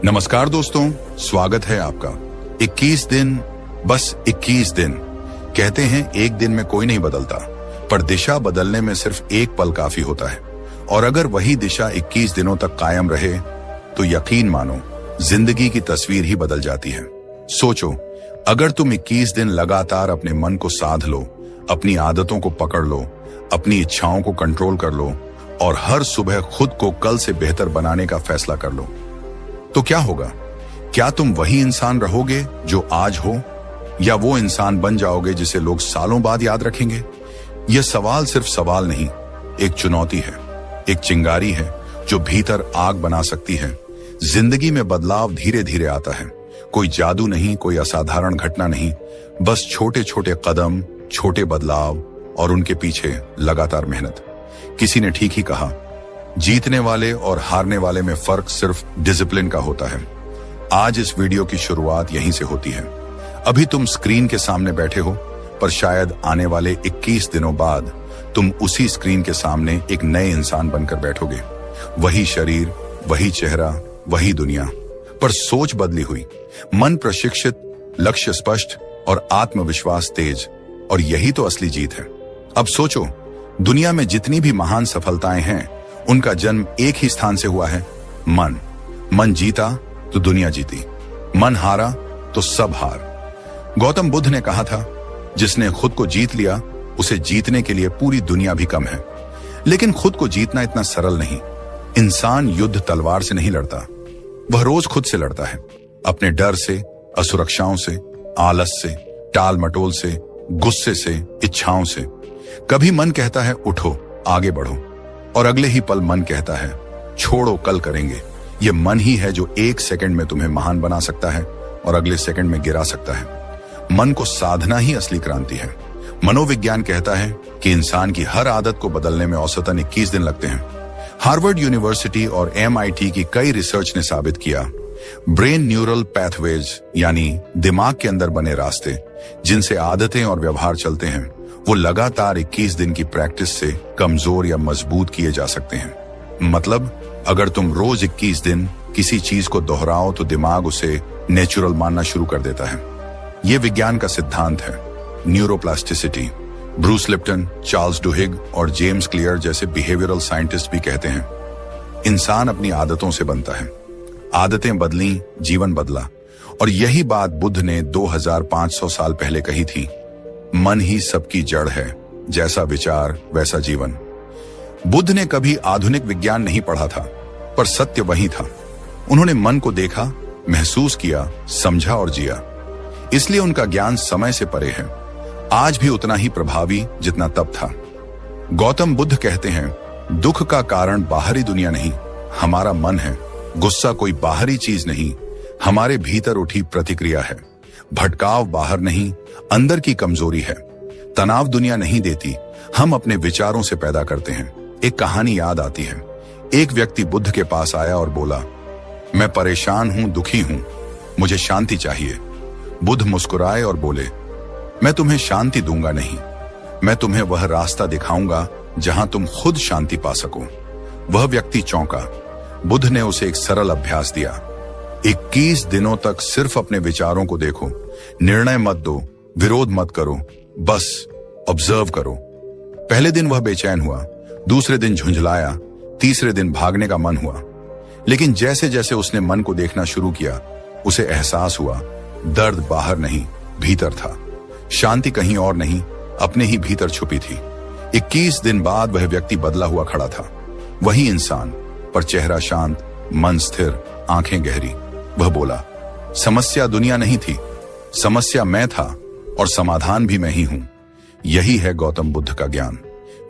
नमस्कार दोस्तों, स्वागत है आपका। 21 दिन, बस 21 दिन। कहते हैं एक दिन में कोई नहीं बदलता, पर दिशा बदलने में सिर्फ एक पल काफी होता है। और अगर वही दिशा 21 दिनों तक कायम रहे तो यकीन मानो जिंदगी की तस्वीर ही बदल जाती है। सोचो, अगर तुम 21 दिन लगातार अपने मन को साध लो, अपनी आदतों को पकड़ लो, अपनी इच्छाओं को कंट्रोल कर लो और हर सुबह खुद को कल से बेहतर बनाने का फैसला कर लो, तो क्या होगा? क्या तुम वही इंसान रहोगे जो आज हो, या वो इंसान बन जाओगे जिसे लोग सालों बाद याद रखेंगे? यह सवाल सिर्फ सवाल नहीं, एक चुनौती है, एक चिंगारी है जो भीतर आग बना सकती है। जिंदगी में बदलाव धीरे धीरे आता है, कोई जादू नहीं, कोई असाधारण घटना नहीं, बस छोटे छोटे कदम, छोटे बदलाव और उनके पीछे लगातार मेहनत। किसी ने ठीक ही कहा, जीतने वाले और हारने वाले में फर्क सिर्फ डिसिप्लिन का होता है। आज इस वीडियो की शुरुआत यहीं से होती है। अभी तुम स्क्रीन के सामने बैठे हो, पर शायद आने वाले 21 दिनों बाद तुम उसी स्क्रीन के सामने एक नए इंसान बनकर बैठोगे। वही शरीर, वही चेहरा, वही दुनिया, पर सोच बदली हुई, मन प्रशिक्षित, लक्ष्य स्पष्ट और आत्मविश्वास तेज। और यही तो असली जीत है। अब सोचो, दुनिया में जितनी भी महान सफलताएं हैं, उनका जन्म एक ही स्थान से हुआ है, मन। मन जीता तो दुनिया जीती, मन हारा तो सब हार। गौतम बुद्ध ने कहा था, जिसने खुद को जीत लिया उसे जीतने के लिए पूरी दुनिया भी कम है। लेकिन खुद को जीतना इतना सरल नहीं। इंसान युद्ध तलवार से नहीं लड़ता, वह रोज खुद से लड़ता है, अपने डर से, असुरक्षाओं से, आलस से, टाल मटोल से, गुस्से से, इच्छाओं से। कभी मन कहता है उठो, आगे बढ़ो, और अगले ही पल मन कहता है छोड़ो, कल करेंगे। यह मन ही है जो एक सेकंड में तुम्हें महान बना सकता है और अगले सेकंड में गिरा सकता है। मन को साधना ही असली क्रांति है। मनोविज्ञान कहता है कि इंसान की हर आदत को बदलने में औसतन 21 दिन लगते हैं। हार्वर्ड यूनिवर्सिटी और MIT की कई रिसर्च ने साबित किया, ब्रेन न्यूरल पैथवेज यानी दिमाग के अंदर बने रास्ते जिनसे आदतें और व्यवहार चलते हैं, वो लगातार 21 दिन की प्रैक्टिस से कमजोर या मजबूत किए जा सकते हैं। मतलब, अगर तुम रोज 21 दिन किसी चीज को दोहराओ तो दिमाग उसे नेचुरल मानना शुरू कर देता है। यह विज्ञान का सिद्धांत है, न्यूरोप्लास्टिसिटी। ब्रूस लिप्टन, चार्ल्स डुहिग और जेम्स क्लियर जैसे बिहेवियरल साइंटिस्ट भी कहते हैं, इंसान अपनी आदतों से बनता है। आदतें बदली, जीवन बदला। और यही बात बुद्ध ने 2500 साल पहले कही थी, मन ही सबकी जड़ है, जैसा विचार वैसा जीवन। बुद्ध ने कभी आधुनिक विज्ञान नहीं पढ़ा था, पर सत्य वही था। उन्होंने मन को देखा, महसूस किया, समझा और जिया। इसलिए उनका ज्ञान समय से परे है, आज भी उतना ही प्रभावी जितना तब था। गौतम बुद्ध कहते हैं, दुख का कारण बाहरी दुनिया नहीं, हमारा मन है। गुस्सा कोई बाहरी चीज नहीं, हमारे भीतर उठी प्रतिक्रिया है। भटकाव बाहर नहीं, अंदर की कमजोरी है। तनाव दुनिया नहीं देती, हम अपने विचारों से पैदा करते हैं। एक कहानी याद आती है। एक व्यक्ति बुद्ध के पास आया और बोला, मैं परेशान हूं, दुखी हूं, मुझे शांति चाहिए। बुद्ध मुस्कुराए और बोले, मैं तुम्हें शांति दूंगा नहीं, मैं तुम्हें वह रास्ता दिखाऊंगा जहां तुम खुद शांति पा सको। वह व्यक्ति चौंका। बुद्ध ने उसे एक सरल अभ्यास दिया, 21 दिनों तक सिर्फ अपने विचारों को देखो, निर्णय मत दो, विरोध मत करो, बस ऑब्जर्व करो। पहले दिन वह बेचैन हुआ, दूसरे दिन झुंझलाया, तीसरे दिन भागने का मन हुआ। लेकिन जैसे जैसे उसने मन को देखना शुरू किया, उसे एहसास हुआ, दर्द बाहर नहीं, भीतर था। शांति कहीं और नहीं, अपने ही भीतर छुपी थी। 21 दिन बाद वह व्यक्ति बदला हुआ खड़ा था, वही इंसान, पर चेहरा शांत, मन स्थिर, आंखें गहरी। वह बोला, समस्या दुनिया नहीं थी, समस्या मैं था और समाधान भी मैं ही हूं। यही है गौतम बुद्ध का ज्ञान।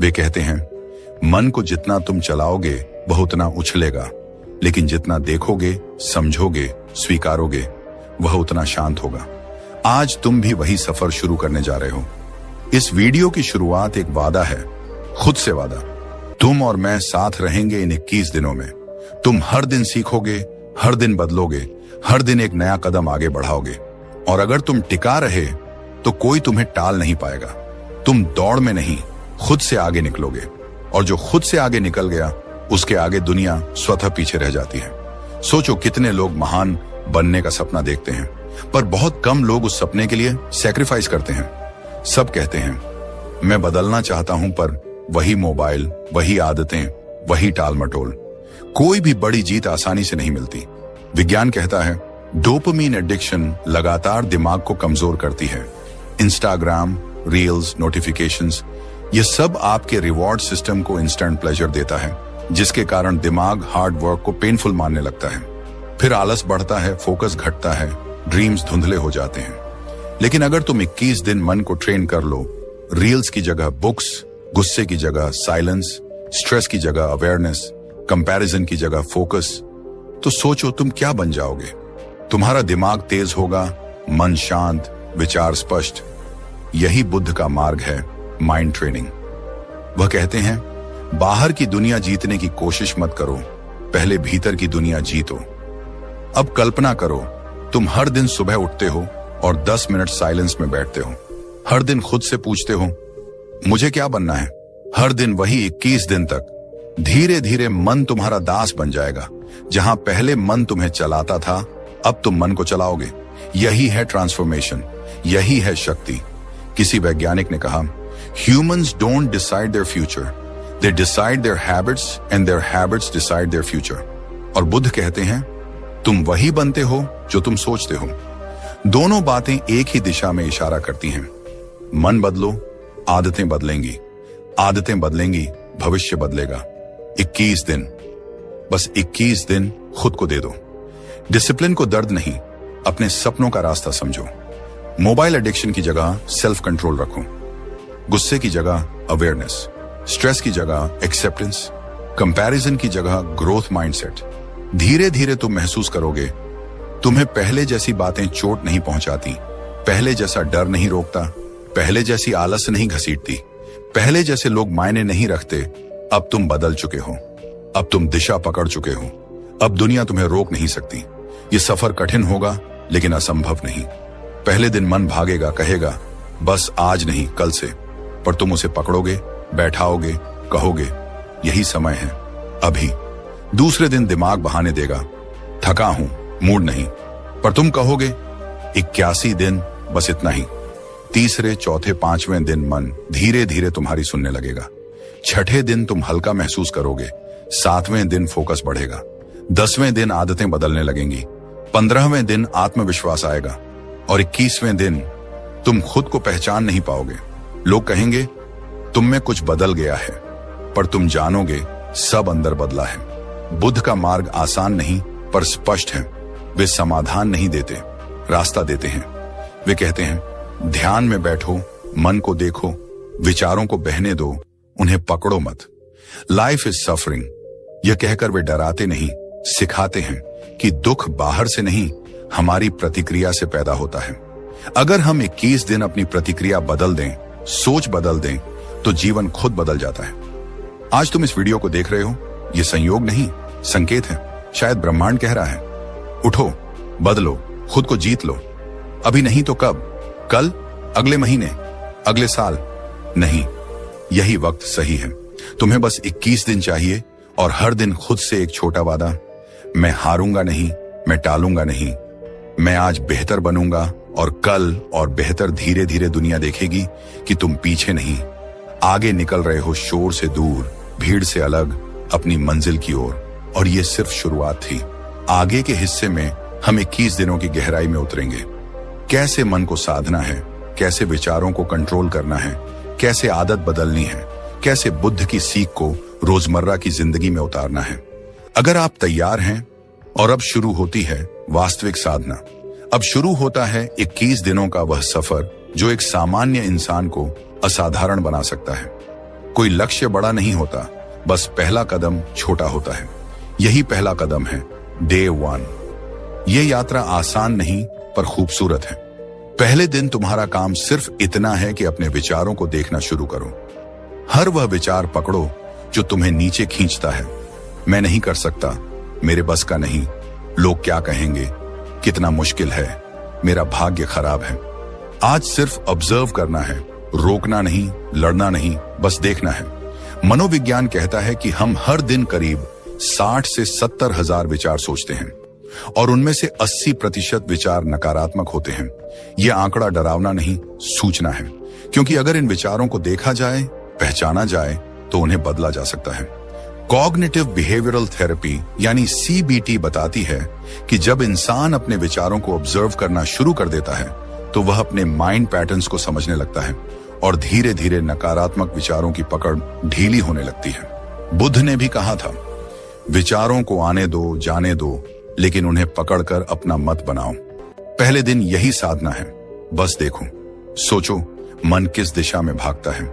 वे कहते हैं, मन को जितना तुम चलाओगे वह उतना उछलेगा, लेकिन जितना देखोगे, समझोगे, स्वीकारोगे, वह उतना शांत होगा। आज तुम भी वही सफर शुरू करने जा रहे हो। इस वीडियो की शुरुआत एक वादा है, खुद से वादा। तुम और मैं साथ रहेंगे इन 21 दिनों में। तुम हर दिन सीखोगे, हर दिन बदलोगे, हर दिन एक नया कदम आगे बढ़ाओगे। और अगर तुम टिका रहे तो कोई तुम्हें टाल नहीं पाएगा। तुम दौड़ में नहीं, खुद से आगे निकलोगे। और जो खुद से आगे निकल गया, उसके आगे दुनिया स्वतः पीछे रह जाती है। सोचो कितने लोग महान बनने का सपना देखते हैं, पर बहुत कम लोग उस सपने के लिए सैक्रिफाइस करते हैं। सब कहते हैं मैं बदलना चाहता हूं, पर वही मोबाइल, वही आदतें, वही टाल मटोल। कोई भी बड़ी जीत आसानी से नहीं मिलती। विज्ञान कहता है डोपामीन एडिक्शन लगातार दिमाग को कमजोर करती है। इंस्टाग्राम, रील्स, नोटिफिकेशंस, ये सब आपके रिवॉर्ड सिस्टम को इंस्टेंट प्लेजर देता है, जिसके कारण दिमाग हार्ड वर्क को पेनफुल मानने लगता है। फिर आलस बढ़ता है, फोकस घटता है, ड्रीम्स धुंधले हो जाते हैं। लेकिन अगर तुम 21 दिन मन को ट्रेन कर लो, रील्स की जगह बुक्स, गुस्से की जगह साइलेंस, स्ट्रेस की जगह अवेयरनेस, कंपैरिजन की जगह फोकस, तो सोचो तुम क्या बन जाओगे। तुम्हारा दिमाग तेज होगा, मन शांत, विचार स्पष्ट। यही बुद्ध का मार्ग है, माइंड ट्रेनिंग। वह कहते हैं बाहर की दुनिया जीतने की कोशिश मत करो, पहले भीतर की दुनिया जीतो। अब कल्पना करो तुम हर दिन सुबह उठते हो और 10 मिनट साइलेंस में बैठते हो। हर दिन खुद से पूछते हो मुझे क्या बनना है। हर दिन वही 21 दिन तक। धीरे धीरे मन तुम्हारा दास बन जाएगा। जहां पहले मन तुम्हें चलाता था, अब तुम मन को चलाओगे। यही है ट्रांसफॉर्मेशन, यही है शक्ति। किसी वैज्ञानिक ने कहा humans don't decide their future, they decide their habits and their habits decide their future. और बुद्ध कहते हैं तुम वही बनते हो जो तुम सोचते हो। दोनों बातें एक ही दिशा में इशारा करती हैं। मन बदलो, आदतें बदलेंगी। आदतें बदलेंगी, भविष्य बदलेगा। 21 दिन, बस 21 दिन खुद को दे दो। डिसिप्लिन को दर्द नहीं, अपने सपनों का रास्ता समझो। मोबाइल एडिक्शन की जगह सेल्फ कंट्रोल रखो। गुस्से की जगह अवेयरनेस, स्ट्रेस की जगह एक्सेप्टेंस, कंपैरिजन की जगह ग्रोथ माइंडसेट। धीरे धीरे तुम महसूस करोगे तुम्हें पहले जैसी बातें चोट नहीं पहुंचाती, पहले जैसा डर नहीं रोकता, पहले जैसी आलस नहीं घसीटती, पहले जैसे लोग मायने नहीं रखते। अब तुम बदल चुके हो, अब तुम दिशा पकड़ चुके हो। अब दुनिया तुम्हें रोक नहीं सकती। ये सफर कठिन होगा लेकिन असंभव नहीं। पहले दिन मन भागेगा, कहेगा बस आज नहीं कल से, पर तुम उसे पकड़ोगे, बैठाओगे, कहोगे यही समय है, अभी। दूसरे दिन दिमाग बहाने देगा, थका हूं, मूड नहीं, पर तुम कहोगे 81 दिन, बस इतना ही। तीसरे, चौथे, पांचवें दिन मन धीरे धीरे तुम्हारी सुनने लगेगा। छठे दिन तुम हल्का महसूस करोगे, 7वें दिन फोकस बढ़ेगा, 10वें दिन आदतें बदलने लगेंगी, 15वें दिन आत्मविश्वास आएगा और 21वें दिन तुम खुद को पहचान नहीं पाओगे। लोग कहेंगे तुम में कुछ बदल गया है, पर तुम जानोगे सब अंदर बदला है। बुद्ध का मार्ग आसान नहीं पर स्पष्ट है। वे समाधान नहीं देते, रास्ता देते हैं। वे कहते हैं ध्यान में बैठो, मन को देखो, विचारों को बहने दो, उन्हें पकड़ो मत। लाइफ इज सफरिंग, यह कहकर वे डराते नहीं, सिखाते हैं कि दुख बाहर से नहीं, हमारी प्रतिक्रिया से पैदा होता है। अगर हम 21 दिन अपनी प्रतिक्रिया बदल दें, सोच बदल दें, तो जीवन खुद बदल जाता है। आज तुम इस वीडियो को देख रहे हो, यह संयोग नहीं, संकेत है। शायद ब्रह्मांड कह रहा है उठो, बदलो, खुद को जीत लो। अभी नहीं तो कब? कल, अगले महीने, अगले साल? नहीं, यही वक्त सही है। तुम्हें बस 21 दिन चाहिए और हर दिन खुद से एक छोटा वादा। मैं हारूंगा नहीं, मैं टालूंगा नहीं, मैं आज बेहतर बनूंगा। और कल और बेहतर धीरे धीरे दुनिया देखेगी कि तुम पीछे नहीं, आगे निकल रहे हो, शोर से दूर, भीड़ से अलग, अपनी मंजिल की ओर। और ये सिर्फ शुरुआत थी। आगे के हिस्से में हम 21 दिनों की गहराई में उतरेंगे। कैसे मन को साधना है, कैसे विचारों को कंट्रोल करना है, कैसे आदत बदलनी है, कैसे बुद्ध की सीख को रोजमर्रा की जिंदगी में उतारना है। अगर आप तैयार हैं, और अब शुरू होती है वास्तविक साधना। अब शुरू होता है 21 दिनों का वह सफर जो एक सामान्य इंसान को असाधारण बना सकता है। कोई लक्ष्य बड़ा नहीं होता, बस पहला कदम छोटा होता है। यही पहला कदम है, डे 1। ये यात्रा आसान नहीं पर खूबसूरत है। पहले दिन तुम्हारा काम सिर्फ इतना है कि अपने विचारों को देखना शुरू करो। हर वह विचार पकड़ो जो तुम्हें नीचे खींचता है। मैं नहीं कर सकता, मेरे बस का नहीं, लोग क्या कहेंगे, कितना मुश्किल है, मेरा भाग्य खराब है। आज सिर्फ ऑब्जर्व करना है, रोकना नहीं, लड़ना नहीं, बस देखना है। मनोविज्ञान कहता है कि हम हर दिन करीब 60 से 70 हजार विचार सोचते हैं और उनमें से 80% विचार नकारात्मक होते हैं। यह आंकड़ा डरावना नहीं, सूचना है, क्योंकि अगर इन विचारों को देखा जाए, पहचाना जाए, तो उन्हें बदला जा सकता है। कॉग्निटिव बिहेवियरल थेरेपी यानी CBT बताती है कि जब इंसान अपने विचारों को ऑब्जर्व करना शुरू कर देता है तो वह अपने माइंड पैटर्न्स को समझने लगता है और धीरे धीरे नकारात्मक विचारों की पकड़ ढीली होने लगती है। बुद्ध ने भी कहा था, विचारों को आने दो, जाने दो, लेकिन उन्हें पकड़कर अपना मत बनाओ। पहले दिन यही साधना है। बस देखो, सोचो, मन किस दिशा में भागता है,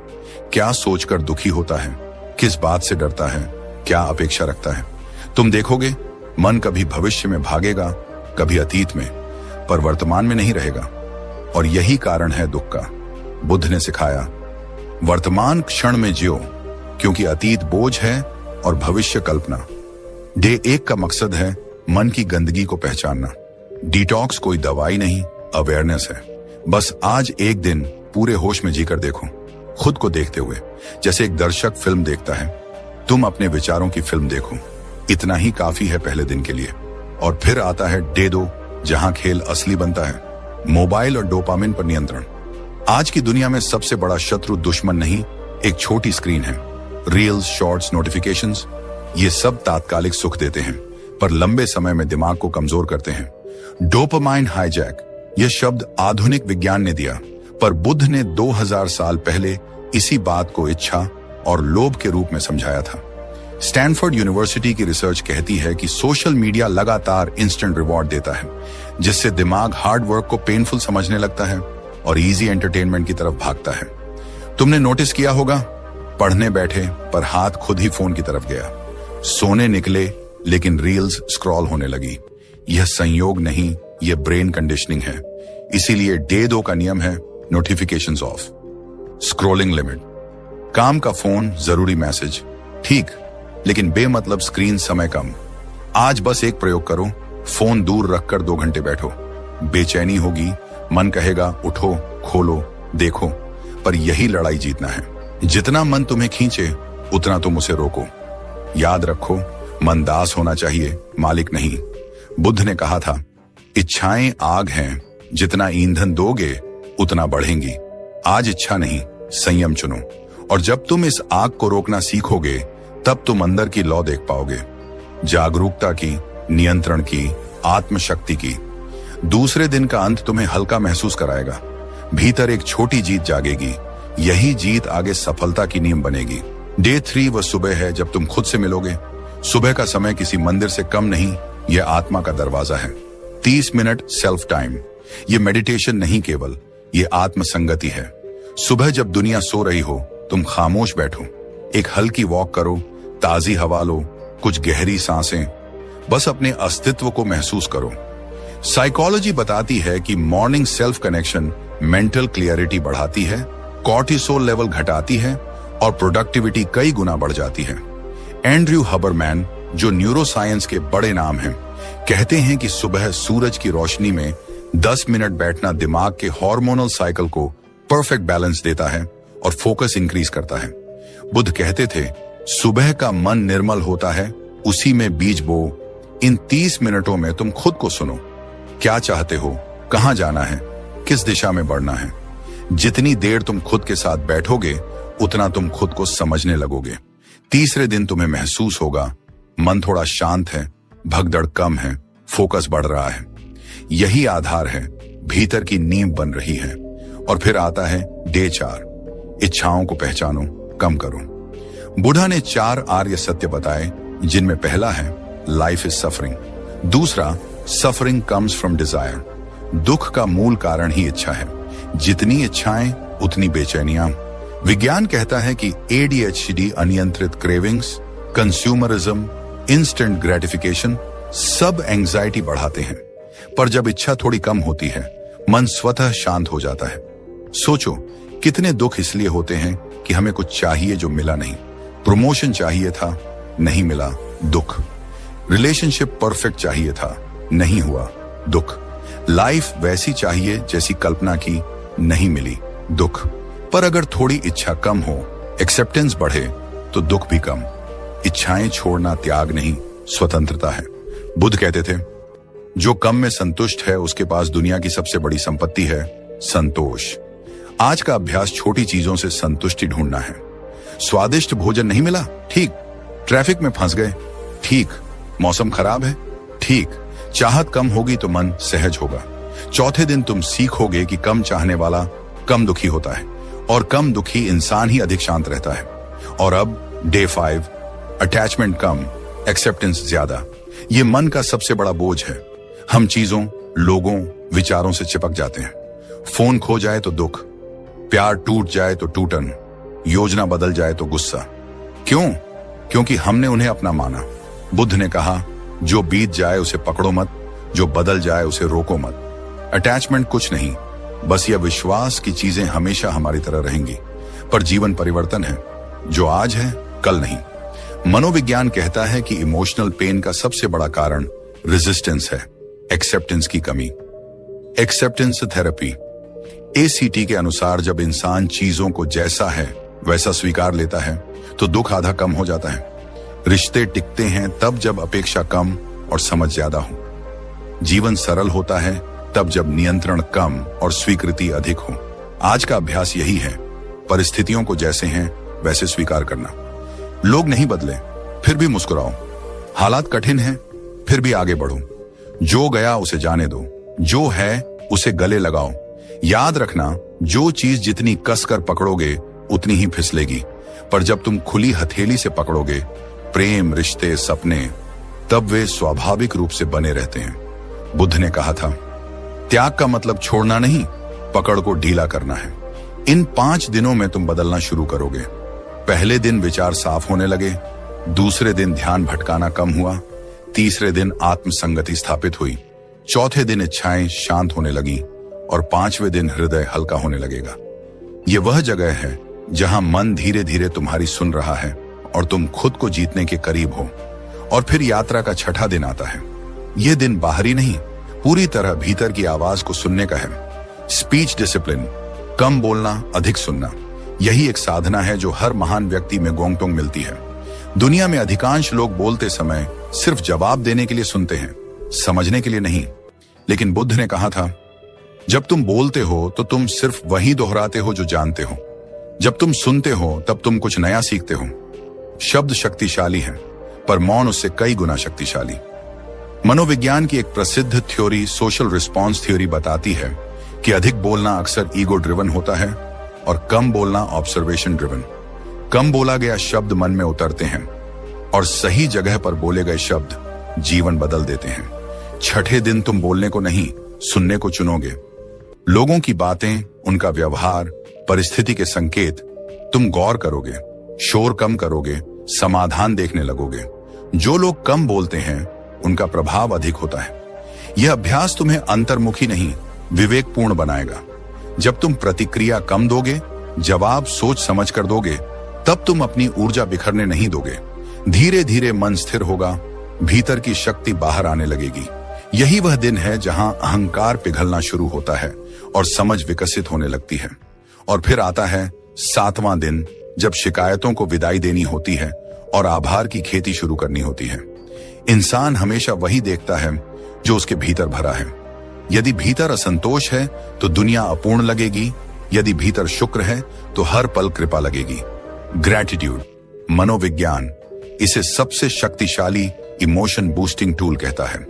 क्या सोचकर दुखी होता है, किस बात से डरता है, क्या अपेक्षा रखता है। तुम देखोगे मन कभी भविष्य में भागेगा, कभी अतीत में, पर वर्तमान में नहीं रहेगा। और यही कारण है दुख का। बुद्ध ने सिखाया, वर्तमान क्षण में जियो, क्योंकि अतीत बोझ है और भविष्य कल्पना। डे 1 का मकसद है मन की गंदगी को पहचानना। डिटॉक्स कोई दवाई नहीं, अवेयरनेस है। बस आज एक दिन पूरे होश में जीकर देखो, खुद को देखते हुए, जैसे एक दर्शक फिल्म देखता है। तुम अपने विचारों की फिल्म देखो। इतना ही काफी है पहले दिन के लिए। और फिर आता है डे 2, जहां खेल असली बनता है, मोबाइल और डोपामिन पर नियंत्रण। आज की दुनिया में सबसे बड़ा शत्रु दुश्मन नहीं, एक छोटी स्क्रीन है। रील्स, शॉर्ट्स, नोटिफिकेशंस, ये सब तात्कालिक सुख देते हैं, पर लंबे समय में दिमाग को कमजोर करते हैं। डोपामाइन हाईजैक, यह शब्द आधुनिक विज्ञान ने दिया, पर बुद्ध ने 2000 साल पहले इसी बात को इच्छा और लोभ के रूप में समझाया था। स्टैनफोर्ड यूनिवर्सिटी की रिसर्च कहती है कि सोशल मीडिया लगातार इंस्टेंट रिवॉर्ड देता है, जिससे दिमाग हार्ड वर्क को पेनफुल समझने लगता है और इजी एंटरटेनमेंट की तरफ भागता है। तुमने नोटिस किया होगा, पढ़ने बैठे पर हाथ खुद ही फोन की तरफ गया, सोने निकले लेकिन रील्स स्क्रॉल होने लगी। यह संयोग नहीं, यह ब्रेन कंडीशनिंग है। इसीलिए डे 2 का नियम है, नोटिफिकेशंस ऑफ, स्क्रॉलिंग लिमिट। काम का फोन, जरूरी मैसेज, ठीक, लेकिन बेमतलब स्क्रीन समय कम। आज बस एक प्रयोग करो, फोन दूर रखकर 2 घंटे बैठो। बेचैनी होगी, मन कहेगा उठो, खोलो, देखो, पर यही लड़ाई जीतना है। जितना मन तुम्हें खींचे, उतना तुम उसे रोको। याद रखो, मन दास होना चाहिए, मालिक नहीं। बुद्ध ने कहा था, इच्छाएं आग हैं, जितना ईंधन दोगे उतना बढ़ेंगी। आज इच्छा नहीं, संयम चुनो। और जब तुम इस आग को रोकना सीखोगे, तब तुम अंदर की लौ देख पाओगे, जागरूकता की, नियंत्रण की, आत्मशक्ति की। दूसरे दिन का अंत तुम्हें हल्का महसूस कराएगा। भीतर एक छोटी जीत जागेगी। यही जीत आगे सफलता की नींव बनेगी। डे 3 वह सुबह है जब तुम खुद से मिलोगे। सुबह का समय किसी मंदिर से कम नहीं, यह आत्मा का दरवाजा है। 30 मिनट सेल्फ टाइम, यह मेडिटेशन नहीं केवल, यह आत्मसंगति है। सुबह जब दुनिया सो रही हो, तुम खामोश बैठो, एक हल्की वॉक करो, ताजी हवा लो, कुछ गहरी सांसें, बस अपने अस्तित्व को महसूस करो। साइकोलॉजी बताती है कि morning self connection mental clarity बढ़ाती है, कॉर्टिसोल लेवल घटाती है और प्रोडक्टिविटी कई गुना बढ़ जाती है। एंड्रयू हबरमैन, जो न्यूरोसाइंस के बड़े नाम हैं, कहते हैं कि सुबह सूरज की रोशनी में 10 मिनट बैठना दिमाग के हार्मोनल साइकिल को परफेक्ट बैलेंस देता है और फोकस इंक्रीज करता है। बुद्ध कहते थे, सुबह का मन निर्मल होता है, उसी में बीज बो। इन 30 मिनटों में तुम खुद को सुनो, क्या चाहते हो, कहां जाना है, किस दिशा में बढ़ना है। जितनी देर तुम खुद के साथ बैठोगे, उतना तुम खुद को समझने लगोगे। तीसरे दिन तुम्हें महसूस होगा, मन थोड़ा शांत है, भगदड़ कम है, फोकस बढ़ रहा है। यही आधार है, भीतर की नींव बन रही है। और फिर आता है डे 4, इच्छाओं को पहचानो, कम करो। बुद्ध ने 4 आर्य सत्य बताए, जिनमें पहला है लाइफ इज सफरिंग, दूसरा सफरिंग कम्स फ्रॉम डिजायर, दुख का मूल कारण ही इच्छा है, जितनी इच्छाएं उतनी बेचैनियां। विज्ञान कहता है कि ADHD, अनियंत्रित क्रेविंग्स, कंज्यूमरिज्म, इंस्टेंट ग्रेटिफिकेशन सब एंजाइटी बढ़ाते हैं। पर जब इच्छा थोड़ी कम होती है, मन स्वतः शांत हो जाता है। सोचो, कितने दुख इसलिए होते हैं कि हमें कुछ चाहिए जो मिला नहीं। प्रमोशन चाहिए था, नहीं मिला, दुख। रिलेशनशिप परफेक्ट चाहिए था, नहीं हुआ, दुख। लाइफ वैसी चाहिए जैसी कल्पना की, नहीं मिली, दुख। पर अगर थोड़ी इच्छा कम हो, एक्सेप्टेंस बढ़े, तो दुख भी कम। इच्छाएं छोड़ना त्याग नहीं, स्वतंत्रता है। बुद्ध कहते थे, जो कम में संतुष्ट है उसके पास दुनिया की सबसे बड़ी संपत्ति है संतोष। आज का अभ्यास छोटी चीजों से संतुष्टि ढूंढना है। स्वादिष्ट भोजन नहीं मिला, ठीक। ट्रैफिक में फंस गए, ठीक। मौसम खराब है, ठीक। चाहत कम होगी तो मन सहज होगा। चौथे दिन तुम सीखोगे कि कम चाहने वाला कम दुखी होता है और कम दुखी इंसान ही अधिक शांत रहता है। और अब डे 5, अटैचमेंट कम, एक्सेप्टेंस ज्यादा। ये मन का सबसे बड़ा बोझ है। हम चीजों, लोगों, विचारों से चिपक जाते हैं। फोन खो जाए तो दुख, प्यार टूट जाए तो टूटन, योजना बदल जाए तो गुस्सा। क्यों? क्योंकि हमने उन्हें अपना माना। बुद्ध ने कहा, जो बीत जाए उसे पकड़ो मत, जो बदल जाए उसे रोको मत। अटैचमेंट कुछ नहीं, बस यह विश्वास की चीजें हमेशा हमारी तरह रहेंगी। पर जीवन परिवर्तन है, जो आज है कल नहीं। मनोविज्ञान कहता है कि इमोशनल पेन का सबसे बड़ा कारण रेजिस्टेंस है, एक्सेप्टेंस की कमी। Acceptance therapy. ACT के अनुसार जब इंसान चीजों को जैसा है वैसा स्वीकार लेता है तो दुख आधा कम हो जाता है। रिश्ते टिकते हैं तब जब अपेक्षा कम और समझ ज्यादा हो। जीवन सरल होता है तब जब नियंत्रण कम और स्वीकृति अधिक हो। आज का अभ्यास यही है, परिस्थितियों को जैसे हैं वैसे स्वीकार करना। लोग नहीं बदले, फिर भी मुस्कुराओ। हालात कठिन हैं, फिर भी आगे बढ़ो। जो गया उसे जाने दो, जो है उसे गले लगाओ। याद रखना, जो चीज जितनी कसकर पकड़ोगे उतनी ही फिसलेगी, पर जब तुम खुली हथेली से पकड़ोगे, प्रेम, रिश्ते, सपने, तब वे स्वाभाविक रूप से बने रहते हैं। बुद्ध ने कहा था, त्याग का मतलब छोड़ना नहीं, पकड़ को ढीला करना है। इन 5 दिनों में तुम बदलना शुरू करोगे। पहले दिन विचार साफ होने लगे, दूसरे दिन ध्यान भटकाना कम हुआ, तीसरे दिन आत्मसंगति स्थापित हुई, चौथे दिन इच्छाएं शांत होने लगी और 5वें दिन हृदय हल्का होने लगेगा। ये वह जगह है जहां मन धीरे धीरे तुम्हारी सुन रहा है और तुम खुद को जीतने के करीब हो। और फिर यात्रा का 6ठा दिन आता है। यह दिन बाहरी नहीं, पूरी तरह भीतर की आवाज को सुनने का है। स्पीच डिसिप्लिन, कम बोलना, अधिक सुनना, यही एक साधना है जो हर महान व्यक्ति में गोंगटोंग मिलती है। दुनिया में अधिकांश लोग बोलते समय सिर्फ जवाब देने के लिए सुनते हैं, समझने के लिए नहीं। लेकिन बुद्ध ने कहा था, जब तुम बोलते हो तो तुम सिर्फ वही दोहराते हो जो जानते हो। जब तुम सुनते हो तब तुम कुछ नया सीखते हो। शब्द शक्तिशाली है, पर मौन उससे कई गुना शक्तिशाली। मनोविज्ञान की एक प्रसिद्ध थ्योरी, सोशल रिस्पॉन्स थ्योरी, बताती है कि अधिक बोलना अक्सर ईगो ड्रिवन होता है और कम बोलना ऑब्जर्वेशन ड्रिवन। कम बोला गया शब्द मन में उतरते हैं और सही जगह पर बोले गए शब्द जीवन बदल देते हैं। 6ठे दिन तुम बोलने को नहीं, सुनने को चुनोगे। लोगों की बातें, उनका व्यवहार, परिस्थिति के संकेत तुम गौर करोगे, शोर कम करोगे, समाधान देखने लगोगे। जो लोग कम बोलते हैं उनका प्रभाव अधिक होता है। यह अभ्यास तुम्हें अंतर्मुखी नहीं, विवेकपूर्ण बनाएगा। जब तुम प्रतिक्रिया कम दोगे, जवाब सोच समझ कर दोगे, तब तुम अपनी ऊर्जा बिखरने नहीं दोगे। धीरे धीरे मन स्थिर होगा, भीतर की शक्ति बाहर आने लगेगी। यही वह दिन है जहां अहंकार पिघलना शुरू होता है और समझ विकसित होने लगती है। और फिर आता है 7वां दिन, जब शिकायतों को विदाई देनी होती है और आभार की खेती शुरू करनी होती है। इंसान हमेशा वही देखता है जो उसके भीतर भरा है। यदि भीतर असंतोष है तो दुनिया अपूर्ण लगेगी, यदि भीतर शुक्र है तो हर पल कृपा लगेगी। ग्रैटिट्यूड, मनोविज्ञान इसे सबसे शक्तिशाली इमोशन बूस्टिंग टूल कहता है।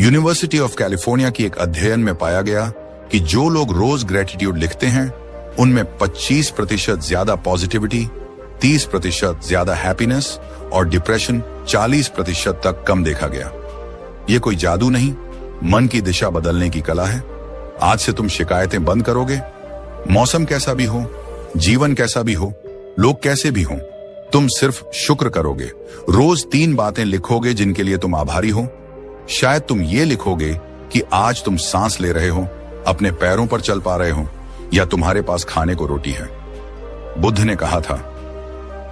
यूनिवर्सिटी ऑफ कैलिफोर्निया की एक अध्ययन में पाया गया कि जो लोग रोज ग्रैटिट्यूड लिखते हैं उनमें 25% ज्यादा पॉजिटिविटी, 30% ज्यादा हैप्पीनेस और डिप्रेशन 40% तक कम देखा गया। यह कोई जादू नहीं, मन की दिशा बदलने की कला है। आज से तुम शिकायतें बंद करोगे। मौसम कैसा भी हो, जीवन कैसा भी हो, लोग कैसे भी हों, तुम सिर्फ शुक्र करोगे। रोज 3 बातें लिखोगे जिनके लिए तुम आभारी हो। शायद तुम ये लिखोगे कि आज तुम सांस ले रहे हो, अपने पैरों पर चल पा रहे हो, या तुम्हारे पास खाने को रोटी है। बुद्ध ने कहा था,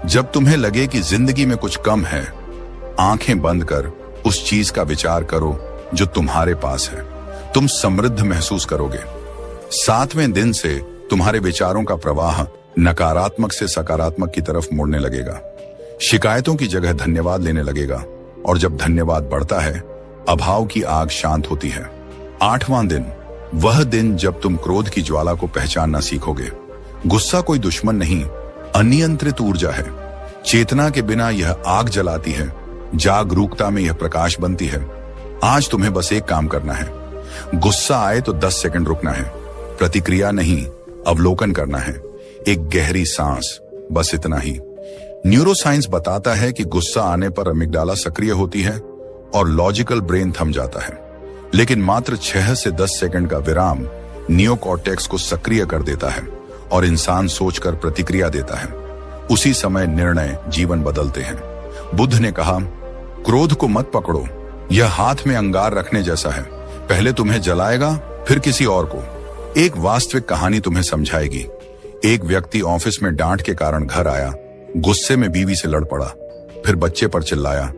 जब तुम्हें लगे कि जिंदगी में कुछ कम है, आंखें बंद कर उस चीज का विचार करो जो तुम्हारे पास है। तुम समृद्ध महसूस करोगे। 7वें दिन से तुम्हारे विचारों का प्रवाह नकारात्मक से सकारात्मक की तरफ मुड़ने लगेगा। शिकायतों की जगह धन्यवाद लेने लगेगा, और जब धन्यवाद बढ़ता है, अभाव की आग शांत होती है। 8वां दिन, वह दिन जब तुम क्रोध की ज्वाला को पहचानना सीखोगे। गुस्सा कोई दुश्मन नहीं, अनियंत्रित ऊर्जा है। चेतना के बिना यह आग जलाती है, जागरूकता में यह प्रकाश बनती है। आज तुम्हें बस एक काम करना है। गुस्सा आए तो 10 सेकंड रुकना है, प्रतिक्रिया नहीं, अवलोकन करना है, एक गहरी सांस, बस इतना ही। न्यूरोसाइंस बताता है कि गुस्सा आने पर अमिग्डाला सक्रिय होती है और लॉजिकल ब्रेन थम जाता है, लेकिन मात्र 6 से 10 सेकंड का विराम नियोकॉर्टेक्स को सक्रिय कर देता है और इंसान सोचकर प्रतिक्रिया देता है। उसी समय निर्णय जीवन बदलते हैं। बुद्ध ने कहा, क्रोध को मत पकड़ो, यह हाथ में अंगार रखने जैसा है, पहले तुम्हें जलाएगा फिर किसी और को। एक वास्तविक कहानी तुम्हें समझाएगी। एक व्यक्ति ऑफिस में डांट के कारण घर आया, गुस्से में बीवी से लड़ पड़ा, फिर बच्चे पर चिल्लाया,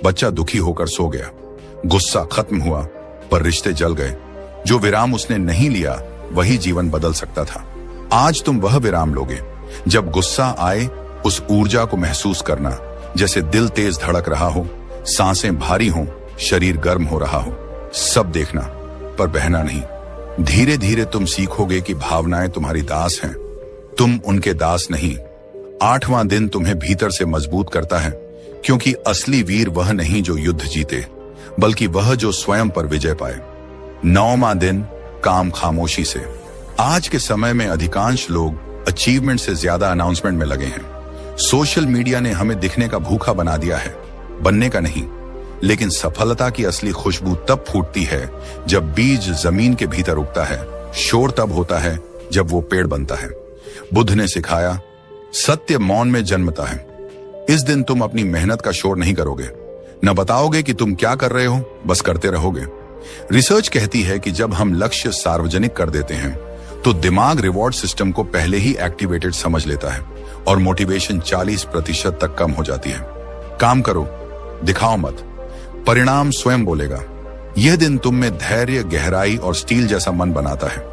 बच्चा दुखी होकर सो गया। गुस्सा खत्म हुआ पर रिश्ते जल गए। जो विराम उसने नहीं लिया वही जीवन बदल सकता था। आज तुम वह विराम लोगे। जब गुस्सा आए उस ऊर्जा को महसूस करना, जैसे दिल तेज धड़क रहा हो, सांसें भारी हों, शरीर गर्म हो रहा हो। सब देखना पर बहना नहीं। धीरे धीरे तुम सीखोगे कि भावनाएं तुम्हारी दास हैं, तुम उनके दास नहीं। 8वां दिन तुम्हें भीतर से मजबूत करता है, क्योंकि असली वीर वह नहीं जो युद्ध जीते, बल्कि वह जो स्वयं पर विजय पाए। 9वां दिन, काम खामोशी से। आज के समय में अधिकांश लोग अचीवमेंट से ज्यादा अनाउंसमेंट में लगे हैं। सोशल मीडिया ने हमें दिखने का भूखा बना दिया है, बनने का नहीं। लेकिन सफलता की असली खुशबू तब फूटती है जब बीज जमीन के भीतर उगता है। शोर तब होता है जब वो पेड़ बनता है। बुद्ध ने सिखाया, सत्य मौन में जन्मता है। इस दिन तुम अपनी मेहनत का शोर नहीं करोगे, न बताओगे कि तुम क्या कर रहे हो, बस करते रहोगे। रिसर्च कहती है कि जब हम लक्ष्य सार्वजनिक कर देते हैं तो दिमाग रिवॉर्ड सिस्टम को पहले ही एक्टिवेटेड समझ लेता है और मोटिवेशन 40% तक कम हो जाती है। काम करो, दिखाओ मत, परिणाम स्वयं बोलेगा। यह दिन तुम में धैर्य, गहराई और स्टील जैसा मन बनाता है।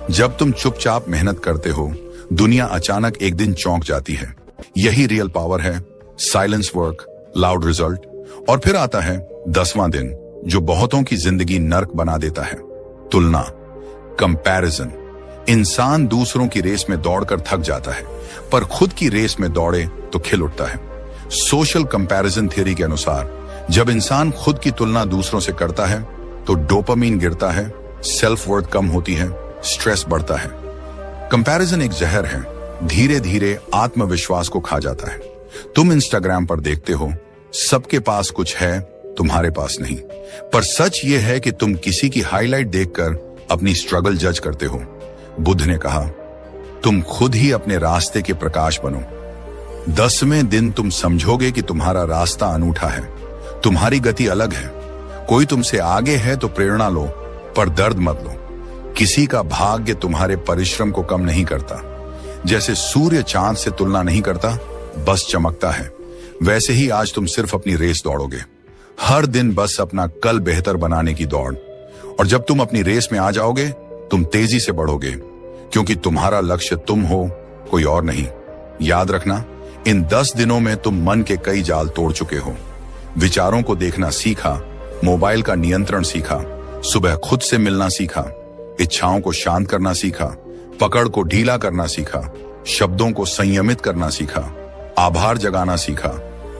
जब तुम चुपचाप मेहनत करते हो, दुनिया अचानक एक दिन चौंक जाती है। यही रियल पावर है। Silence work, loud result. और फिर आता है 10वां दिन, जो बहुतों की जिंदगी नर्क बना देता है। तुलना, कंपैरिजन। इंसान दूसरों की रेस में दौड़कर थक जाता है, पर खुद की रेस में दौड़े तो खिल उठता है। सोशल कंपैरिजन थ्योरी के अनुसार जब इंसान खुद की तुलना दूसरों से करता है तो डोपामीन गिरता है, सेल्फ वर्थ कम होती है, स्ट्रेस बढ़ता है। कंपैरिजन एक जहर है, धीरे धीरे आत्मविश्वास को खा जाता है। तुम इंस्टाग्राम पर देखते हो सबके पास कुछ है, तुम्हारे पास नहीं। पर सच यह है कि तुम किसी की हाईलाइट देखकर अपनी स्ट्रगल जज करते हो। बुद्ध ने कहा, तुम खुद ही अपने रास्ते के प्रकाश बनो। 10वें दिन तुम समझोगे कि तुम्हारा रास्ता अनूठा है, तुम्हारी गति अलग है। कोई तुमसे आगे है तो प्रेरणा लो, पर दर्द मत लो। किसी का भाग्य तुम्हारे परिश्रम को कम नहीं करता। जैसे सूर्य चांद से तुलना नहीं करता, बस चमकता है, वैसे ही आज तुम सिर्फ अपनी रेस दौड़ोगे। हर दिन बस अपना कल बेहतर बनाने की दौड़। और जब तुम अपनी रेस में आ जाओगे, तुम तेजी से बढ़ोगे, क्योंकि तुम्हारा लक्ष्य तुम हो, कोई और नहीं। याद रखना, इन 10 दिनों में तुम मन के कई जाल तोड़ चुके हो। विचारों को देखना सीखा, मोबाइल का नियंत्रण सीखा, सुबह खुद से मिलना सीखा, इच्छाओं को शांत करना सीखा, पकड़ को ढीला करना सीखा, शब्दों को संयमित करना सीखा, आभार जगाना सीखा,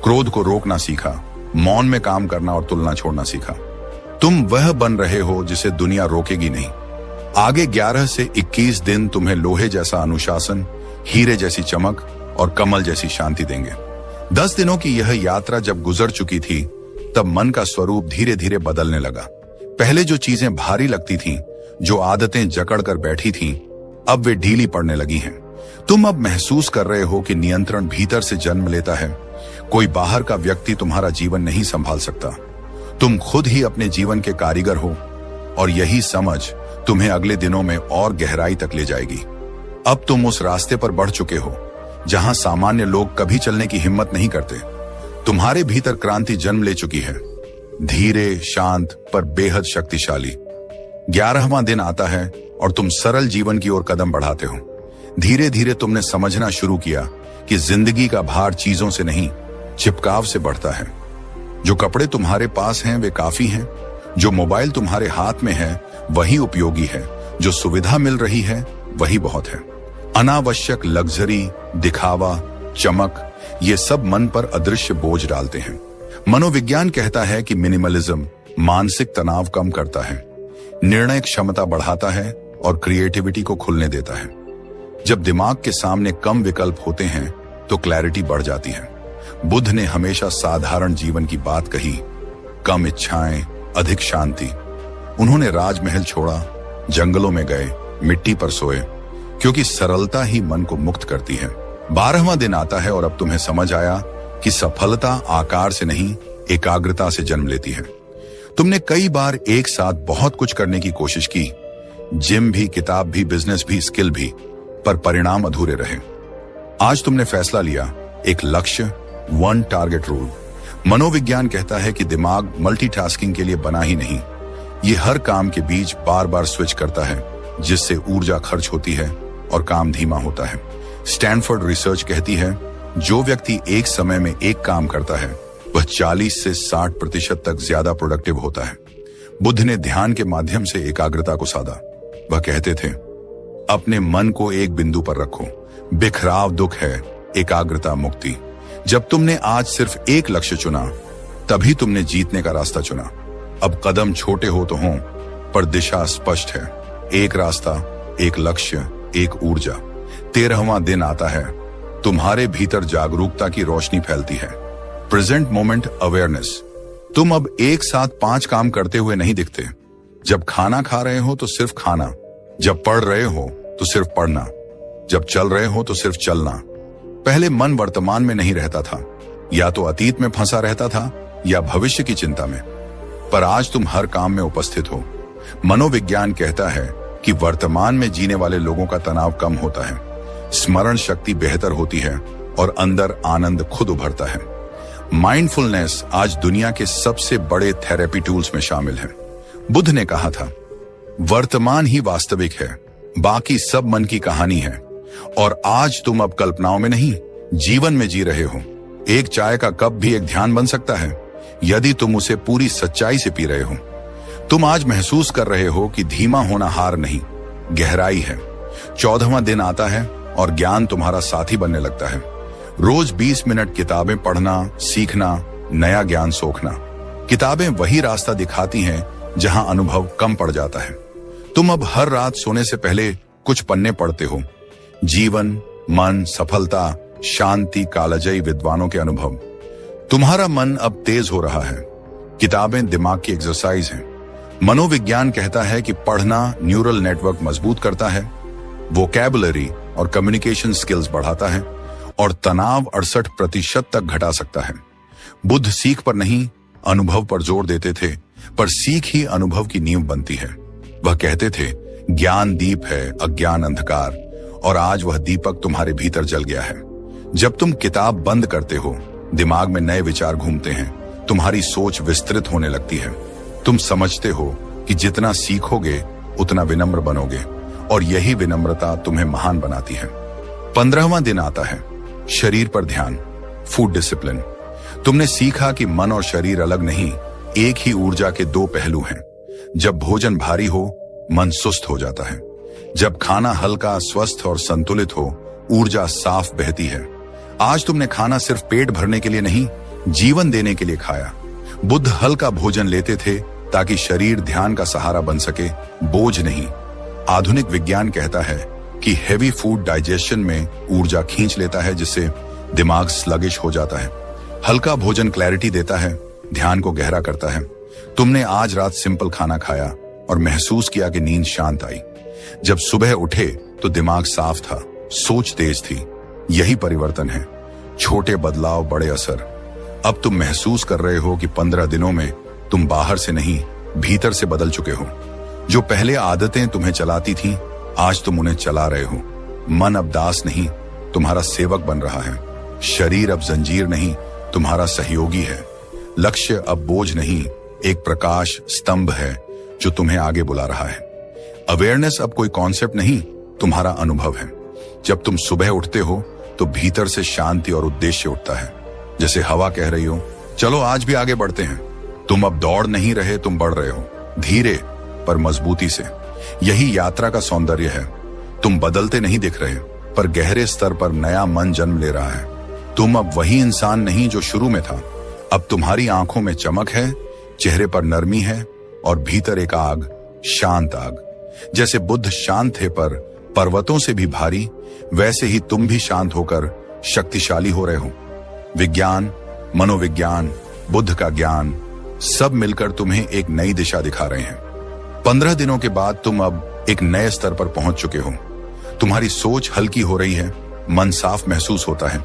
क्रोध को रोकना सीखा, मौन में काम करना और तुलना छोड़ना सीखा। तुम वह बन रहे हो जिसे दुनिया रोकेगी नहीं। आगे 11 से 21 दिन तुम्हें लोहे जैसा अनुशासन, हीरे जैसी चमक और कमल जैसी शांति देंगे। 10 दिनों की यह यात्रा जब गुजर चुकी थी, तब मन का स्वरूप धीरे धीरे बदलने लगा। पहले जो चीजें भारी लगती थीं, जो आदतें जकड़ कर बैठी थीं, अब वे ढीली पड़ने लगी हैं। तुम अब महसूस कर रहे हो कि नियंत्रण भीतर से जन्म लेता है। कोई बाहर का व्यक्ति तुम्हारा जीवन नहीं संभाल सकता। तुम खुद ही अपने जीवन के कारीगर हो, और यही समझ तुम्हें अगले दिनों में और गहराई तक ले जाएगी। अब तुम उस रास्ते पर बढ़ चुके हो जहां सामान्य लोग कभी चलने की हिम्मत नहीं करते। तुम्हारे भीतर क्रांति जन्म ले चुकी है, धीरे, शांत पर बेहद शक्तिशाली। 11वां दिन आता है और तुम सरल जीवन की ओर कदम बढ़ाते हो। धीरे धीरे तुमने समझना शुरू किया कि जिंदगी का भार चीजों से नहीं, चिपकाव से बढ़ता है। जो कपड़े तुम्हारे पास हैं वे काफी हैं, जो मोबाइल तुम्हारे हाथ में है वही उपयोगी है, जो सुविधा मिल रही है वही बहुत है। अनावश्यक लग्जरी, दिखावा, चमक, ये सब मन पर अदृश्य बोझ डालते हैं। मनोविज्ञान कहता है कि मिनिमलिज्म मानसिक तनाव कम करता है, निर्णय क्षमता बढ़ाता है और क्रिएटिविटी को खुलने देता है। जब दिमाग के सामने कम विकल्प होते हैं तो क्लैरिटी बढ़ जाती है। बुद्ध ने हमेशा साधारण जीवन की बात कही, कम इच्छाएं, अधिक शांति। उन्होंने राजमहल छोड़ा, जंगलों में गए, मिट्टी पर सोए, क्योंकि सरलता ही मन को मुक्त करती है। 12वां दिन आता है और अब तुम्हें समझ आया कि सफलता आकार से नहीं, एकाग्रता से जन्म लेती है। तुमने कई बार एक साथ बहुत कुछ करने की कोशिश की, जिम भी, किताब भी, बिजनेस भी, स्किल भी, पर परिणाम अधूरे रहे। आज तुमने फैसला लिया, एक लक्ष्य, वन टारगेट रूल। मनोविज्ञान कहता है कि दिमाग मल्टीटास्किंग के लिए बना ही नहीं, ये हर काम के बीच बार बार स्विच करता है, जिससे ऊर्जा खर्च होती है और काम धीमा होता है। स्टैनफोर्ड रिसर्च कहती है, जो व्यक्ति एक समय में एक काम करता है वह 40 से 60% तक ज्यादा प्रोडक्टिव होता है। बुद्ध ने ध्यान के माध्यम से एकाग्रता को साधा। वह कहते थे, अपने मन को एक बिंदु पर रखो, बिखराव दुख है, एकाग्रता मुक्ति। जब तुमने आज सिर्फ एक लक्ष्य चुना, तभी तुमने जीतने का रास्ता चुना। अब कदम छोटे हो तो हों, पर दिशा स्पष्ट है। एक रास्ता, एक लक्ष्य, एक ऊर्जा। 13वां दिन आता है, तुम्हारे भीतर जागरूकता की रोशनी फैलती है। Present moment awareness. तुम अब एक साथ 5 काम करते हुए नहीं दिखते। जब खाना खा रहे हो तो सिर्फ खाना, जब पढ़ रहे हो तो सिर्फ पढ़ना, जब चल रहे हो तो सिर्फ चलना। पहले मन वर्तमान में नहीं रहता था, या तो अतीत में फंसा रहता था या भविष्य की चिंता में, पर आज तुम हर काम में उपस्थित हो। मनोविज्ञान कहता है कि वर्तमान में जीने वाले लोगों का तनाव कम होता है, स्मरण शक्ति बेहतर होती है और अंदर आनंद खुद उभरता है। माइंडफुलनेस आज दुनिया के सबसे बड़े थेरेपी टूल्स में शामिल है। बुद्ध ने कहा था, वर्तमान ही वास्तविक है, बाकी सब मन की कहानी है। और आज तुम अब कल्पनाओं में नहीं, जीवन में जी रहे हो। एक चाय का कप भी एक ध्यान बन सकता है, यदि तुम उसे पूरी सच्चाई से पी रहे हो। तुम आज महसूस कर रहे हो कि धीमा होना हार नहीं, गहराई है। 14वां दिन आता है और ज्ञान तुम्हारा साथी बनने लगता है। रोज 20 मिनट किताबें पढ़ना, सीखना, नया ज्ञान सोखना। किताबें वही रास्ता दिखाती हैं जहां अनुभव कम पड़ जाता है। तुम अब हर रात सोने से पहले कुछ पन्ने पढ़ते हो। जीवन, मन, सफलता, शांति, कालजयी विद्वानों के अनुभव। तुम्हारा मन अब तेज हो रहा है। किताबें दिमाग की एक्सरसाइज हैं। मनोविज्ञान कहता है कि पढ़ना न्यूरल नेटवर्क मजबूत करता है, वोकैबुलरी और कम्युनिकेशन स्किल्स बढ़ाता है और तनाव 68% तक घटा सकता है। बुद्ध सीख पर नहीं, अनुभव पर जोर देते थे, पर सीख ही अनुभव की नींव बनती है। वह कहते थे, ज्ञान दीप है, अज्ञान अंधकार, और आज वह दीपक तुम्हारे भीतर जल गया है। जब तुम किताब बंद करते हो, दिमाग में नए विचार घूमते हैं, तुम्हारी सोच विस्तृत होने लगती है। तुम समझते हो कि जितना सीखोगे उतना विनम्र बनोगे, और यही विनम्रता तुम्हें महान बनाती है। 15वां दिन आता है, शरीर पर ध्यान, फूड डिसिप्लिन। तुमने सीखा कि मन और शरीर अलग नहीं, एक ही ऊर्जा के 2 पहलू हैं। जब भोजन भारी हो, मन सुस्त हो जाता है। जब खाना हल्का, स्वस्थ और संतुलित हो, ऊर्जा साफ बहती है। आज तुमने खाना सिर्फ पेट भरने के लिए नहीं, जीवन देने के लिए खाया। बुद्ध हल्का भोजन लेते थे ताकि शरीर ध्यान का सहारा बन सके, बोझ नहीं। आधुनिक विज्ञान कहता है कि हेवी फूड डाइजेशन में ऊर्जा खींच लेता है, जिससे दिमाग स्लगिश हो जाता है। हल्का भोजन क्लैरिटी देता है, ध्यान को गहरा करता है। तुमने आज रात सिंपल खाना खाया और महसूस किया कि नींद शांत आई। जब सुबह उठे तो दिमाग साफ था, सोच तेज थी। यही परिवर्तन है, छोटे बदलाव, बड़े असर। अब तुम महसूस कर रहे हो कि 15 दिनों में तुम बाहर से नहीं, भीतर से बदल चुके हो। जो पहले आदतें तुम्हें चलाती थीं, आज तुम उन्हें चला रहे हो। मन अब दास नहीं, तुम्हारा सेवक बन रहा है। शरीर अब जंजीर नहीं, तुम्हारा सहयोगी है। लक्ष्य अब बोझ नहीं, एक प्रकाश स्तंभ है जो तुम्हें आगे बुला रहा है। अवेयरनेस अब कोई कॉन्सेप्ट नहीं, तुम्हारा अनुभव है। जब तुम सुबह उठते हो तो भीतर से शांति और उद्देश्य उठता है। जैसे हवा कह रही हो, चलो आज भी आगे बढ़ते हैं। तुम अब दौड़ नहीं रहे, तुम बढ़ रहे हो, धीरे पर मजबूती से। यही यात्रा का सौंदर्य है। तुम बदलते नहीं दिख रहे, पर गहरे स्तर पर नया मन जन्म ले रहा है। तुम अब वही इंसान नहीं जो शुरू में था। अब तुम्हारी आंखों में चमक है, चेहरे पर नरमी है और भीतर एक आग, शांत आग। जैसे बुद्ध शांत थे पर पर्वतों से भी भारी, वैसे ही तुम भी शांत होकर शक्तिशाली हो रहे हो। विज्ञान, मनोविज्ञान, बुद्ध का ज्ञान, सब मिलकर तुम्हें एक नई दिशा दिखा रहे हैं। 15 दिनों के बाद तुम अब एक नए स्तर पर पहुंच चुके हो। तुम्हारी सोच हल्की हो रही है, मन साफ महसूस होता है।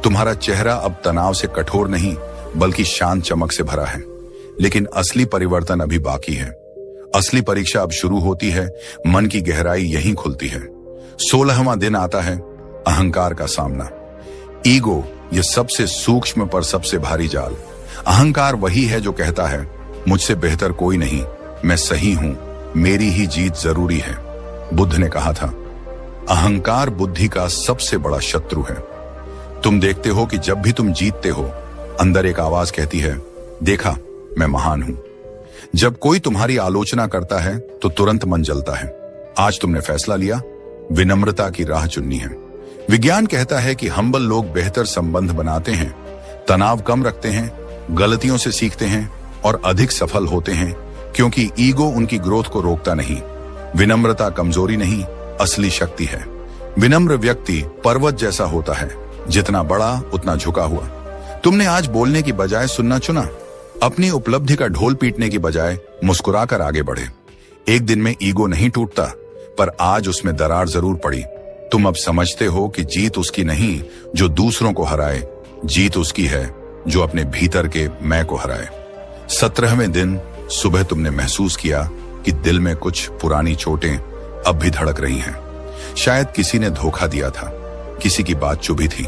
तुम्हारा चेहरा अब तनाव से कठोर नहीं बल्कि शांत चमक से भरा है। लेकिन असली परिवर्तन अभी बाकी है। असली परीक्षा अब शुरू होती है। मन की गहराई यहीं खुलती है। 16वां दिन आता है, अहंकार का सामना। ईगो, ये सबसे सूक्ष्म पर सबसे भारी जाल। अहंकार वही है जो कहता है, मुझसे बेहतर कोई नहीं, मैं सही हूं, मेरी ही जीत जरूरी है। बुद्ध ने कहा था, अहंकार बुद्धि का सबसे बड़ा शत्रु है। तुम देखते हो कि जब भी तुम जीतते हो, अंदर एक आवाज कहती है, देखा, मैं महान हूं। जब कोई तुम्हारी आलोचना करता है तो तुरंत मन जलता है। आज तुमने फैसला लिया, विनम्रता की राह चुननी है। विज्ञान कहता है कि हम्बल लोग बेहतर संबंध बनाते हैं, तनाव कम रखते हैं, गलतियों से सीखते हैं और अधिक सफल होते हैं, क्योंकि ईगो उनकी ग्रोथ को रोकता नहीं। विनम्रता कमजोरी नहीं, असली शक्ति है। विनम्र व्यक्ति पर्वत जैसा होता है, जितना बड़ा उतना झुका हुआ। तुमने आज बोलने की बजाय सुनना चुना, अपनी उपलब्धि का ढोल पीटने की बजाय मुस्कुराकर आगे बढ़े। एक दिन में ईगो नहीं टूटता, पर आज उसमें दरार जरूर पड़ी। तुम अब समझते हो कि जीत उसकी नहीं जो दूसरों को हराए, जीत उसकी है जो अपने भीतर के मैं को हराए। 17वें दिन सुबह तुमने महसूस किया कि दिल में कुछ पुरानी चोटें अब भी धड़क रही हैं। शायद किसी ने धोखा दिया था, किसी की बात चुभी थी,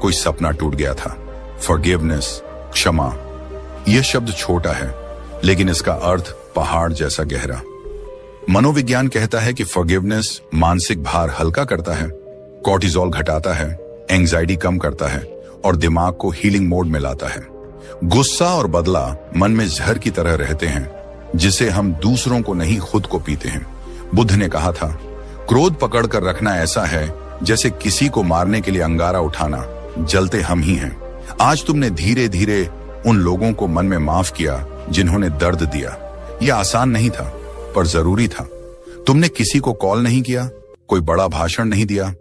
कोई सपना टूट गया था। फॉरगिवनेस, क्षमा, यह शब्द छोटा है, लेकिन इसका अर्थ पहाड़ जैसा गहरा। मनोविज्ञान कहता है कि फॉरगिवनेस मानसिक भार हल्का करता है, कॉर्टिजोल घटाता है, एंजाइटी कम करता है और दिमाग को हीलिंग मोड में लाता है। गुस्सा और बदला मन में जहर की तरह रहते हैं, जिसे हम दूसरों को नहीं खुद को पीते हैं। बुद्ध ने कहा था, क्रोध पकड़ कर रखना ऐसा है जैसे किसी को मारने के लिए अंगारा उठाना, जलते हम ही हैं। आज तुमने धीरे धीरे उन लोगों को मन में माफ किया जिन्होंने दर्द दिया। यह आसान नहीं था, पर जरूरी था। तुमने किसी को कॉल नहीं किया, कोई बड़ा भाषण नहीं दिया,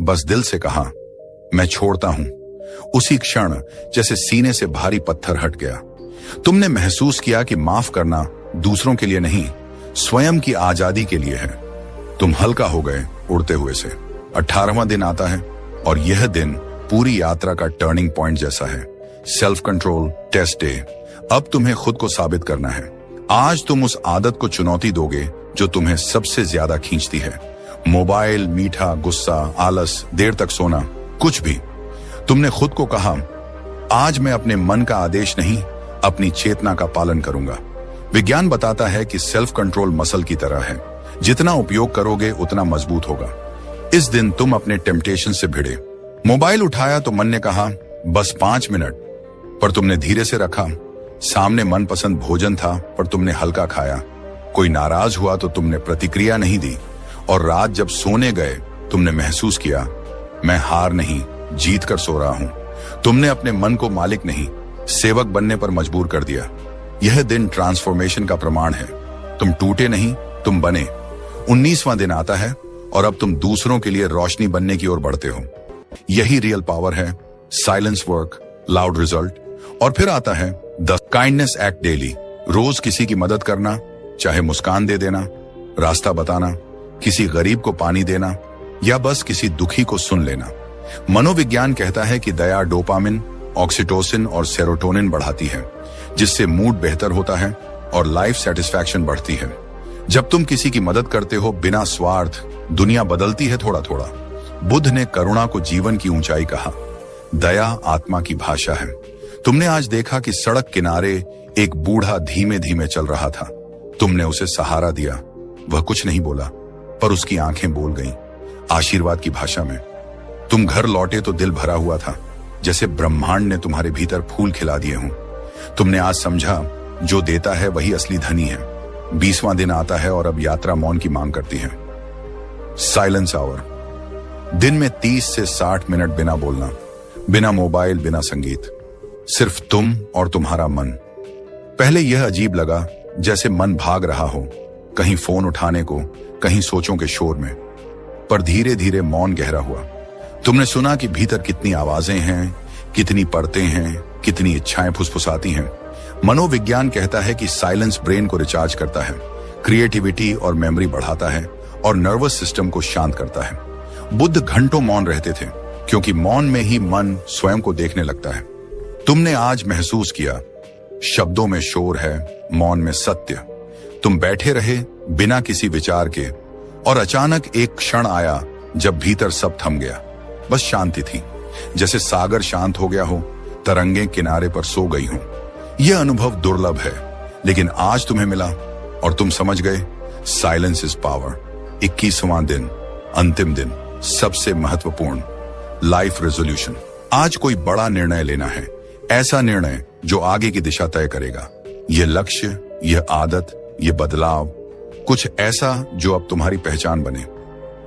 बस दिल से कहा, मैं छोड़ता हूं। उसी क्षण जैसे सीने से भारी पत्थर हट गया। तुमने महसूस किया कि माफ करना दूसरों के लिए नहीं, स्वयं की आजादी के लिए है। तुम हल्का हो गए उड़ते हुए से। 18वां दिन आता है और यह दिन पूरी यात्रा का टर्निंग पॉइंट जैसा है। Self control test day. अब तुम्हें खुद को साबित करना है। आज तुम उस आदत को चुनौती दोगे जो तुम्हें सबसे ज्यादा खींचती है। मोबाइल, मीठा, गुस्सा, आलस, देर तक सोना, कुछ भी। तुमने खुद को कहा, आज मैं अपने मन का आदेश नहीं, अपनी चेतना का पालन करूंगा। विज्ञान बताता है कि सेल्फ कंट्रोल मसल की तरह है, जितना उपयोग करोगे उतना मजबूत होगा। इस दिन तुम अपने टेम्पटेशन से भिड़े। मोबाइल उठाया तो मन ने कहा, बस 5 मिनट, पर तुमने धीरे से रखा। सामने मनपसंद भोजन था, पर तुमने हल्का खाया। कोई नाराज हुआ तो तुमने प्रतिक्रिया नहीं दी। और रात जब सोने गए, तुमने महसूस किया, मैं हार नहीं, जीत कर सो रहा हूं। तुमने अपने मन को मालिक नहीं, सेवक बनने पर मजबूर कर दिया। यह दिन ट्रांसफॉर्मेशन का प्रमाण है। तुम टूटे नहीं, तुम बने। 19वां दिन आता है और अब तुम दूसरों के लिए रोशनी बनने की ओर बढ़ते हो। यही रियल पावर है। Silence work, loud result. और फिर आता है द काइंडनेस एक्ट डेली। रोज किसी की मदद करना, चाहे मुस्कान दे देना, रास्ता बताना, किसी गरीब को पानी देना या बस किसी दुखी को सुन लेना। मनोविज्ञान कहता है कि दया डोपामिन, ऑक्सीटोसिन और सेरोटोनिन बढ़ाती है, जिससे मूड बेहतर होता है और लाइफ सेटिस्फैक्शन बढ़ती है। जब तुम किसी की मदद करते हो बिना स्वार्थ, दुनिया बदलती है थोड़ा थोड़ा। बुद्ध ने करुणा को जीवन की ऊंचाई कहा। दया आत्मा की भाषा है। तुमने आज देखा कि सड़क किनारे एक बूढ़ा धीमे धीमे चल रहा था। तुमने उसे सहारा दिया। वह कुछ नहीं बोला, पर उसकी आंखें बोल गईं, आशीर्वाद की भाषा में। तुम घर लौटे तो दिल भरा हुआ था, जैसे ब्रह्मांड ने तुम्हारे भीतर फूल खिला दिए हों। तुमने आज समझा जो देता है वही असली धनी है। 20वां दिन आता है और अब यात्रा मौन की मांग करती है। Silence hour. दिन में 30 से 60 मिनट बिना बोलना, बिना मोबाइल, बिना संगीत, सिर्फ तुम और तुम्हारा मन। पहले यह अजीब लगा, जैसे मन भाग रहा हो, कहीं फोन उठाने को, कहीं सोचों के शोर में। पर धीरे धीरे मौन गहरा हुआ। तुमने सुना कि भीतर कितनी आवाजें हैं, कितनी परतें हैं, कितनी इच्छाएं फुसफुसाती हैं। मनोविज्ञान कहता है कि साइलेंस ब्रेन को रिचार्ज करता है, क्रिएटिविटी और मेमोरी बढ़ाता है और नर्वस सिस्टम को शांत करता है। बुद्ध घंटों मौन रहते थे, क्योंकि मौन में ही मन स्वयं को देखने लगता है। तुमने आज महसूस किया, शब्दों में शोर है, मौन में सत्य। तुम बैठे रहे बिना किसी विचार के, और अचानक एक क्षण आया जब भीतर सब थम गया। बस शांति थी, जैसे सागर शांत हो गया हो, तरंगें किनारे पर सो गई हों। यह अनुभव दुर्लभ है, लेकिन आज तुम्हें मिला और तुम समझ गए, साइलेंस इज पावर। 21वां दिन, अंतिम दिन, सबसे महत्वपूर्ण लाइफ रेजोल्यूशन। आज कोई बड़ा निर्णय लेना है, ऐसा निर्णय जो आगे की दिशा तय करेगा। यह लक्ष्य, यह आदत, यह बदलाव, कुछ ऐसा जो अब तुम्हारी पहचान बने।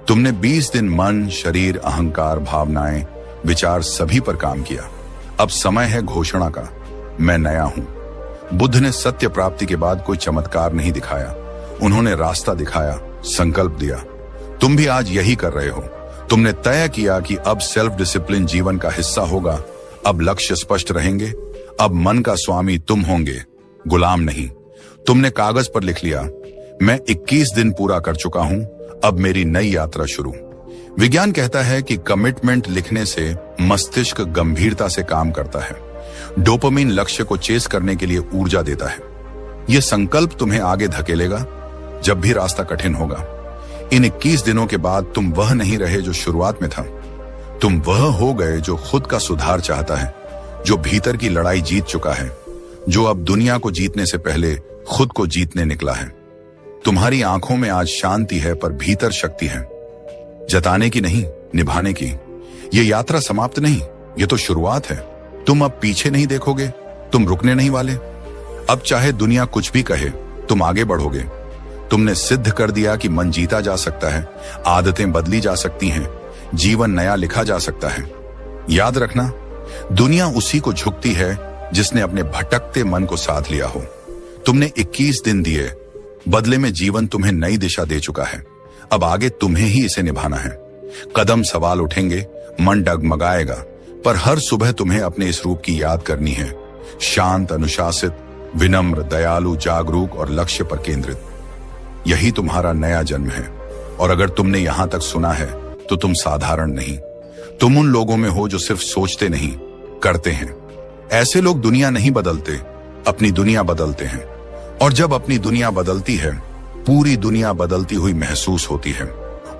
तुमने 20 दिन मन, शरीर, अहंकार, भावनाएं, विचार सभी पर काम किया। अब समय है घोषणा का, मैं नया हूं। बुद्ध ने सत्य प्राप्ति के बाद कोई चमत्कार नहीं दिखाया, उन्होंने रास्ता दिखाया, संकल्प दिया। तुम भी आज यही कर रहे हो। तुमने तय किया कि अब सेल्फ डिसिप्लिन जीवन का हिस्सा होगा। अब लक्ष्य स्पष्ट रहेंगे। अब मन का स्वामी तुम होंगे, गुलाम नहीं। तुमने कागज पर लिख लिया, मैं 21 दिन पूरा कर चुका हूं, अब मेरी नई यात्रा शुरू। विज्ञान कहता है कि कमिटमेंट लिखने से मस्तिष्क गंभीरता से काम करता है। डोपामिन लक्ष्य को चेस करने के लिए ऊर्जा देता है। यह संकल्प तुम्हें आगे धकेलेगा जब भी रास्ता कठिन होगा। इन 21 दिनों के बाद तुम वह नहीं रहे जो शुरुआत में था। तुम वह हो गए जो खुद का सुधार चाहता है, जो भीतर की लड़ाई जीत चुका है, जो अब दुनिया को जीतने से पहले खुद को जीतने निकला है। तुम्हारी आंखों में आज शांति है, पर भीतर शक्ति है, जताने की नहीं, निभाने की। यह यात्रा समाप्त नहीं, यह तो शुरुआत है। तुम अब पीछे नहीं देखोगे, तुम रुकने नहीं वाले। अब चाहे दुनिया कुछ भी कहे, तुम आगे बढ़ोगे। तुमने सिद्ध कर दिया कि मन जीता जा सकता है, आदतें बदली जा सकती हैं, जीवन नया लिखा जा सकता है। याद रखना, दुनिया उसी को झुकती है जिसने अपने भटकते मन को साध लिया हो। तुमने 21 दिन दिए, बदले में जीवन तुम्हें नई दिशा दे चुका है। अब आगे तुम्हें ही इसे निभाना है। कदम सवाल उठेंगे, मन डगमगाएगा, पर हर सुबह तुम्हें अपने इस रूप की याद करनी है। शांत, अनुशासित, विनम्र, दयालु, जागरूक और लक्ष्य पर केंद्रित। यही तुम्हारा नया जन्म है। और अगर तुमने यहां तक सुना है तो तुम साधारण नहीं। तुम उन लोगों में हो जो सिर्फ सोचते नहीं, करते हैं। ऐसे लोग दुनिया नहीं बदलते, अपनी दुनिया बदलते हैं। और जब अपनी दुनिया बदलती है, पूरी दुनिया बदलती हुई महसूस होती है।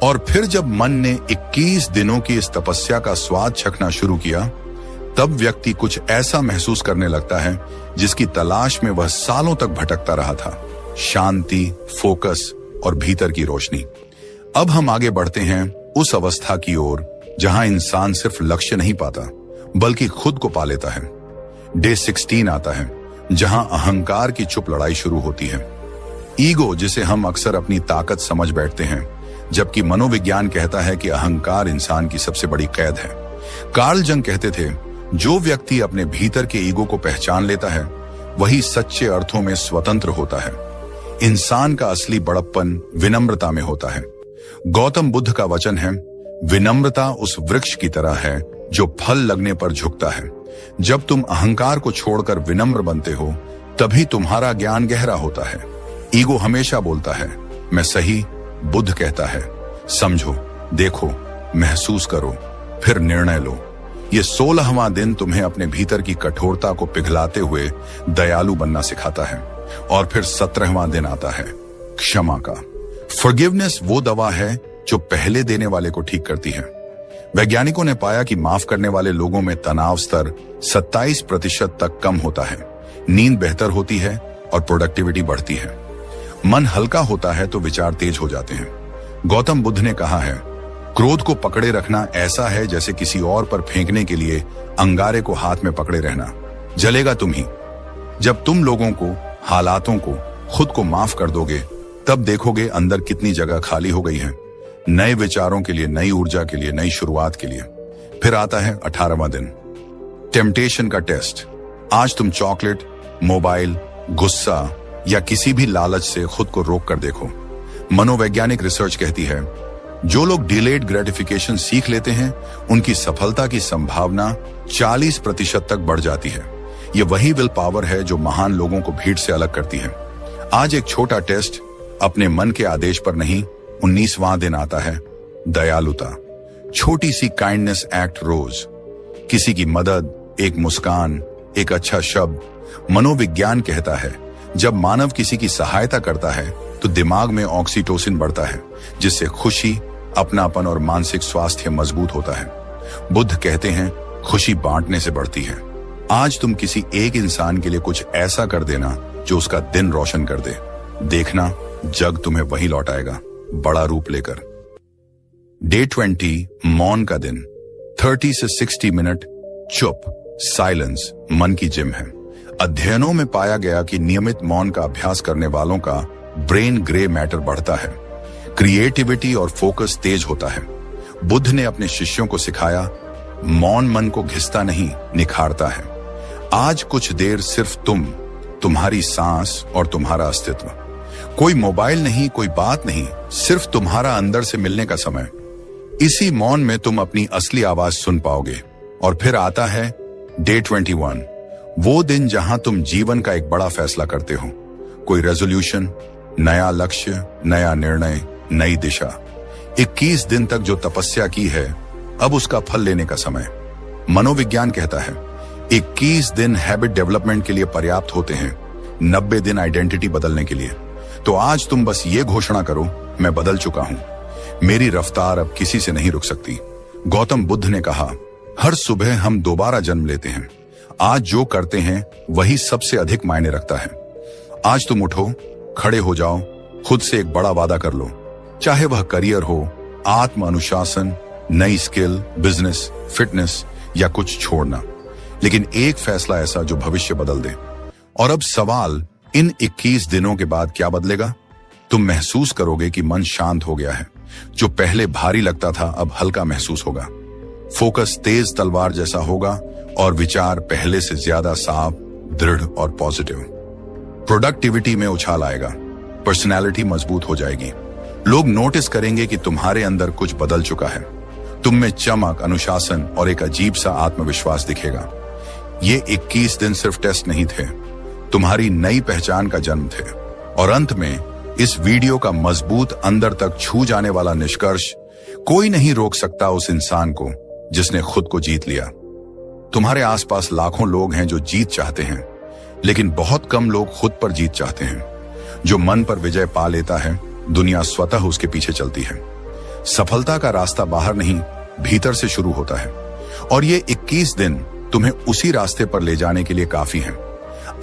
और फिर जब मन ने 21 दिनों की इस तपस्या का स्वाद चखना शुरू किया, तब व्यक्ति कुछ ऐसा महसूस करने लगता है जिसकी तलाश में वह सालों तक भटकता रहा था। शांति, फोकस और भीतर की रोशनी। अब हम आगे बढ़ते हैं उस अवस्था की ओर जहां इंसान सिर्फ लक्ष्य नहीं पाता, बल्कि खुद को पा लेता है। डे 16 आता है, जहां अहंकार की चुप लड़ाई शुरू होती है। ईगो, जिसे हम अक्सर अपनी ताकत समझ बैठते हैं, जबकि मनोविज्ञान कहता है कि अहंकार इंसान की सबसे बड़ी कैद है। कार्ल जंग कहते थे, जो व्यक्ति अपने भीतर के ईगो को पहचान लेता है, वही सच्चे अर्थों में स्वतंत्र होता है। इंसान का असली बड़प्पन विनम्रता में होता है। गौतम बुद्ध का वचन है, विनम्रता उस वृक्ष की तरह है जो फल लगने पर झुकता है। जब तुम अहंकार को छोड़कर विनम्र बनते हो, तभी तुम्हारा ज्ञान गहरा होता है। ईगो हमेशा बोलता है, मैं सही। बुद्ध कहता है, समझो, देखो, महसूस करो, फिर निर्णय लो। ये 16वां दिन तुम्हें अपने भीतर की कठोरता को पिघलाते हुए दयालु बनना सिखाता है। और फिर 17वां दिन आता है, क्षमा का। फॉरगिवनेस वो दवा है जो पहले देने वाले को ठीक करती है। वैज्ञानिकों ने पाया कि माफ करने वाले लोगों में तनाव स्तर 27% तक कम होता है, नींद बेहतर होती है और प्रोडक्टिविटी बढ़ती है। मन हल्का होता है तो विचार तेज हो जाते हैं। गौतम बुद्ध ने कहा है, क्रोध को पकड़े रखना ऐसा है जैसे किसी और पर फेंकने के लिए अंगारे को हाथ में पकड़े रहना। जलेगा तुम ही। जब तुम लोगों को, हालातों को, खुद को माफ कर दोगे, तब देखोगे अंदर कितनी जगह खाली हो गई है, नए विचारों के लिए, नई ऊर्जा के लिए, नई शुरुआत के लिए। फिर आता है 18वां दिन, टेम्पटेशन का टेस्ट। आज तुम चॉकलेट, मोबाइल, गुस्सा या किसी भी लालच से खुद को रोक कर देखो। मनोवैज्ञानिक रिसर्च कहती है, जो लोग डिलेड ग्रेटिफिकेशन सीख लेते हैं, उनकी सफलता की संभावना 40% तक बढ़ जाती है। ये वही विल पावर है जो महान लोगों को भीड़ से अलग करती है। आज एक छोटा टेस्ट, अपने मन के आदेश पर नहीं। 19वां दिन आता है, दयालुता। छोटी सी काइंडनेस एक्ट रोज, किसी की मदद, एक मुस्कान, एक अच्छा शब्द। मनोविज्ञान कहता है, जब मानव किसी की सहायता करता है तो दिमाग में ऑक्सीटोसिन बढ़ता है, जिससे खुशी, अपनापन और मानसिक स्वास्थ्य मजबूत होता है। बुद्ध कहते हैं, खुशी बांटने से बढ़ती है। आज तुम किसी एक इंसान के लिए कुछ ऐसा कर देना जो उसका दिन रोशन कर दे। देखना, जग तुम्हें वही लौटाएगा, बड़ा रूप लेकर। डे 20, मौन का दिन। 30 से 60 मिनट चुप, साइलेंस मन की जिम है। अध्ययनों में पाया गया कि नियमित मौन का अभ्यास करने वालों का ब्रेन ग्रे मैटर बढ़ता है, क्रिएटिविटी और फोकस तेज होता है। बुद्ध ने अपने शिष्यों को सिखाया, मौन मन को घिसता नहीं, निखारता है। आज कुछ देर सिर्फ तुम्हारी सांस और तुम्हारा अस्तित्व। कोई मोबाइल नहीं, कोई बात नहीं, सिर्फ तुम्हारा अंदर से मिलने का समय। इसी मौन में तुम अपनी असली आवाज सुन पाओगे। और फिर आता है डे 21, वो दिन जहां तुम जीवन का एक बड़ा फैसला करते हो। कोई रेजोल्यूशन, नया लक्ष्य, नया निर्णय, नई दिशा। 21 दिन तक जो तपस्या की है, अब उसका फल लेने का समय। मनोविज्ञान कहता है, 21 दिन हैबिट डेवलपमेंट के लिए पर्याप्त होते हैं, 90 दिन आइडेंटिटी बदलने के लिए। तो आज तुम बस ये घोषणा करो, मैं बदल चुका हूं, मेरी रफ्तार अब किसी से नहीं रुक सकती। गौतम बुद्ध ने कहा, हर सुबह हम दोबारा जन्म लेते हैं। आज जो करते हैं वही सबसे अधिक मायने रखता है। आज तुम उठो, खड़े हो जाओ, खुद से एक बड़ा वादा कर लो, चाहे वह करियर हो, आत्म अनुशासन, नई स्किल, बिजनेस, फिटनेस या कुछ छोड़ना, लेकिन एक फैसला ऐसा जो भविष्य बदल दे। और अब सवाल, इन 21 दिनों के बाद क्या बदलेगा? तुम महसूस करोगे कि मन शांत हो गया है। जो पहले भारी लगता था अब हल्का महसूस होगा। फोकस तेज तलवार जैसा होगा और विचार पहले से ज्यादा साफ, दृढ़ और पॉजिटिव। प्रोडक्टिविटी में उछाल आएगा, पर्सनैलिटी मजबूत हो जाएगी। लोग नोटिस करेंगे कि तुम्हारे अंदर कुछ बदल चुका है। तुम में चमक, अनुशासन और एक अजीब सा आत्मविश्वास दिखेगा। ये 21 दिन सिर्फ टेस्ट नहीं थे, तुम्हारी नई पहचान का जन्म थे। और अंत में इस वीडियो का मजबूत, अंदर तक छू जाने वाला निष्कर्ष, कोई नहीं रोक सकता उस इंसान को जिसने खुद को जीत लिया। तुम्हारे आसपास लाखों लोग हैं जो जीत चाहते हैं, लेकिन बहुत कम लोग खुद पर जीत चाहते हैं। जो मन पर विजय पा लेता है, दुनिया स्वतः उसके पीछे चलती है। सफलता का रास्ता बाहर नहीं, भीतर से शुरू होता है। और ये 21 दिन तुम्हें उसी रास्ते पर ले जाने के लिए काफी हैं।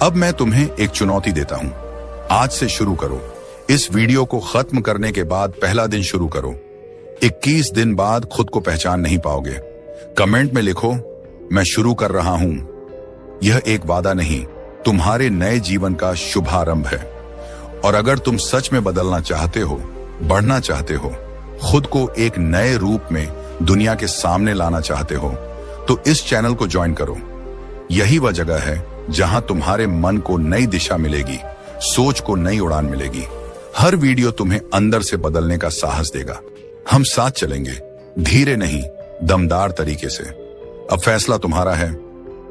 अब मैं तुम्हें एक चुनौती देता हूं, आज से शुरू करो। इस वीडियो को खत्म करने के बाद पहला दिन शुरू करो। 21 दिन बाद खुद को पहचान नहीं पाओगे। कमेंट में लिखो, मैं शुरू कर रहा हूं। यह एक वादा नहीं, तुम्हारे नए जीवन का शुभारंभ है। और अगर तुम सच में बदलना चाहते हो, बढ़ना चाहते हो, खुद को एक नए रूप में दुनिया के सामने लाना चाहते हो, तो इस चैनल को ज्वाइन करो। यही वह जगह है जहां तुम्हारे मन को नई दिशा मिलेगी, सोच को नई उड़ान मिलेगी। हर वीडियो तुम्हें अंदर से बदलने का साहस देगा। हम साथ चलेंगे, धीरे नहीं, दमदार तरीके से। अब फैसला तुम्हारा है,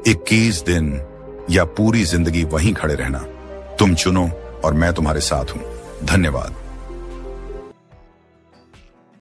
21 दिन या पूरी जिंदगी वहीं खड़े रहना। तुम चुनो और मैं तुम्हारे साथ हूं। धन्यवाद।